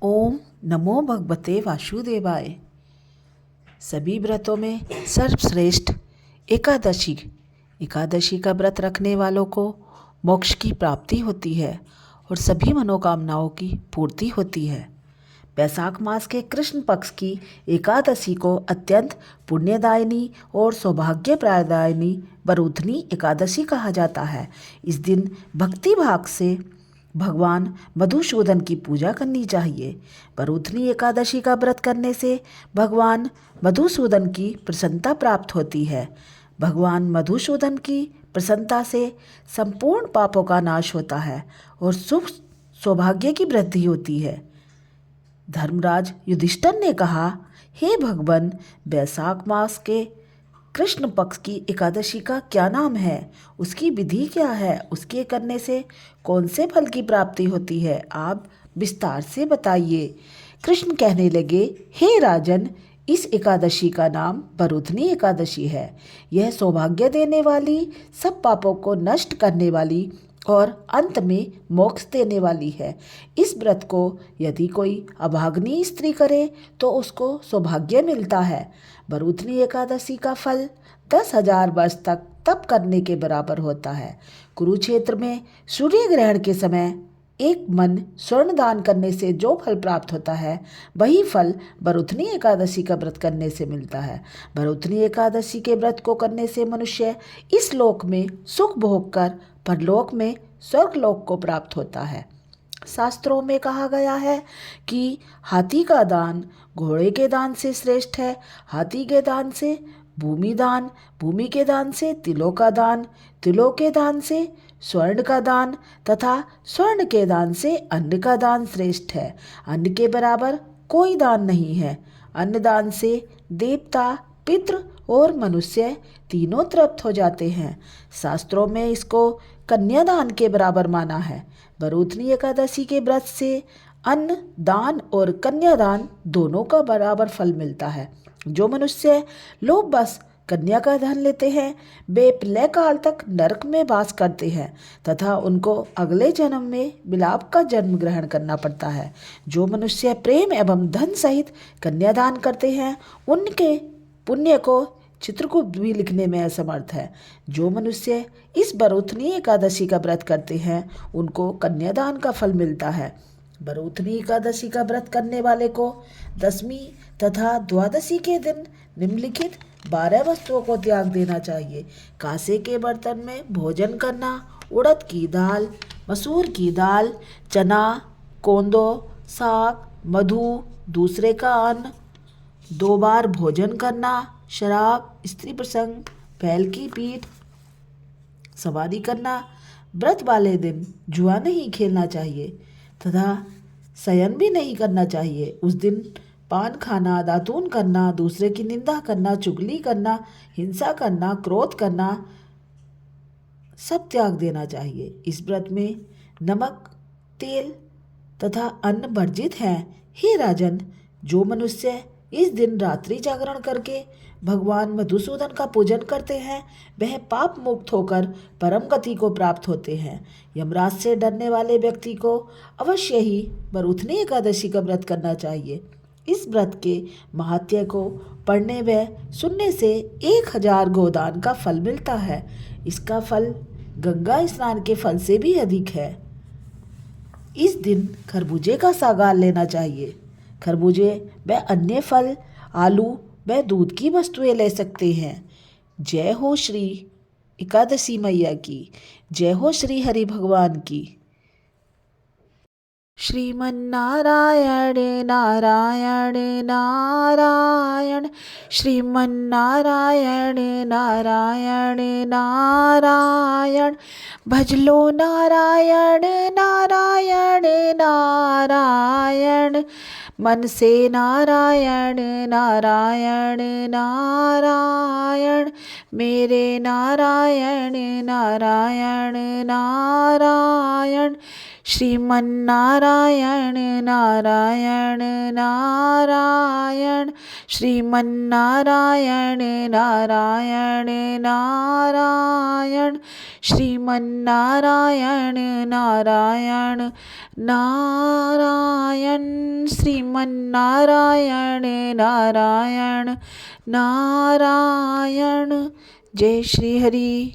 ओम नमो भगवते वासुदेवाय। सभी व्रतों में सर्वश्रेष्ठ एकादशी एकादशी का व्रत रखने वालों को मोक्ष की प्राप्ति होती है और सभी मनोकामनाओं की पूर्ति होती है। वैशाख मास के कृष्ण पक्ष की एकादशी को अत्यंत पुण्यदायिनी और सौभाग्य प्रदायिनी वरुथनी एकादशी कहा जाता है। इस दिन भक्ति भाव से भगवान मधुसूदन की पूजा करनी चाहिए। वरुथनी एकादशी का व्रत करने से भगवान मधुसूदन की प्रसन्नता प्राप्त होती है। भगवान मधुसूदन की प्रसन्नता से संपूर्ण पापों का नाश होता है और सुख सौभाग्य की वृद्धि होती है। धर्मराज युधिष्ठिर ने कहा, हे भगवान, वैशाख मास के कृष्ण पक्ष की एकादशी का क्या नाम है, उसकी विधि क्या है, उसके करने से कौन से फल की प्राप्ति होती है, आप विस्तार से बताइए। कृष्ण कहने लगे, हे राजन, इस एकादशी का नाम वरुथनी एकादशी है। यह सौभाग्य देने वाली, सब पापों को नष्ट करने वाली और अंत में मोक्ष देने वाली है। इस व्रत को यदि कोई अभागिनी स्त्री करे तो उसको सौभाग्य मिलता है। वरुथनी एकादशी का फल 10,000 वर्ष तक तप करने के बराबर होता है। कुरुक्षेत्र में सूर्य ग्रहण के समय एक मन स्वर्ण दान करने से जो फल प्राप्त होता है, वही फल वरुथनी एकादशी का व्रत करने से मिलता है। वरुथनी एकादशी के व्रत को करने से मनुष्य इस लोक में सुख भोग कर परलोक में स्वर्गलोक को प्राप्त होता है। शास्त्रों में कहा गया है कि हाथी का दान घोड़े के दान से श्रेष्ठ है। हाथी के दान से भूमि दान, भूमि के दान से तिलों का दान, तिलों के दान से स्वर्ण का दान तथा स्वर्ण के दान से अन्न का दान श्रेष्ठ है। अन्न के बराबर कोई दान नहीं है। अन्न दान से देवता, पितृ और मनुष्य तीनों तृप्त हो जाते हैं। शास्त्रों में इसको कन्यादान के बराबर माना है। वरुथनी एकादशी के व्रत से अन्न दान और कन्यादान दोनों का बराबर फल मिलता है। जो मनुष्य लोभवश कन्या का धन लेते हैं, वे प्रलय काल तक नरक में वास करते हैं तथा उनको अगले जन्म में विलाप का जन्म ग्रहण करना पड़ता है। जो मनुष्य प्रेम एवं धन सहित कन्यादान करते हैं, उनके पुण्य को चित्रकूट भी लिखने में असमर्थ है। जो मनुष्य इस वरुथनी एकादशी का व्रत करते हैं, उनको कन्यादान का फल मिलता है। वरुथनी एकादशी का व्रत करने वाले को दशमी तथा द्वादशी के दिन निम्नलिखित 12 वस्तुओं को त्याग देना चाहिए। कांसे के बर्तन में भोजन करना, उड़द की दाल, मसूर की दाल, चना, कोंदो, साग, मधु, दूसरे का अन्न, 2 बार भोजन करना, शराब, स्त्री प्रसंग, बैल की पीठ सवारी करना। व्रत वाले दिन जुआ नहीं खेलना चाहिए तथा शयन भी नहीं करना चाहिए। उस दिन पान खाना, दातून करना, दूसरे की निंदा करना, चुगली करना, हिंसा करना, क्रोध करना सब त्याग देना चाहिए। इस व्रत में नमक, तेल तथा अन्न वर्जित हैं। हे राजन, जो मनुष्य इस दिन रात्रि जागरण करके भगवान मधुसूदन का पूजन करते हैं, वह पाप मुक्त होकर परम गति को प्राप्त होते हैं। यमराज से डरने वाले व्यक्ति को अवश्य ही वरुथनी एकादशी का व्रत करना चाहिए। इस व्रत के महात्म्य को पढ़ने व सुनने से 1,000 गोदान का फल मिलता है। इसका फल गंगा स्नान के फल से भी अधिक है। इस दिन खरबूजे का सागार लेना चाहिए। खरबूजे व अन्य फल, आलू व दूध की वस्तुएं ले सकते हैं। जय हो श्री एकादशी मैया की। जय हो श्री हरि भगवान की। श्रीमन्नारायण नारायण नारायण, श्रीमन्नारायण नारायण नारायण, भजलो नारायण नारायण नारायण, मन से नारायण नारायण नारायण, मेरे नारायण नारायण नारायण, श्रीमन्नारायण नारायण नारायण, श्रीमन्नारायण नारायण नारायण, श्रीमन्नारायण नारायण नारायण। श्रीमन नारायण नारायण नारायण। जय श्री हरि।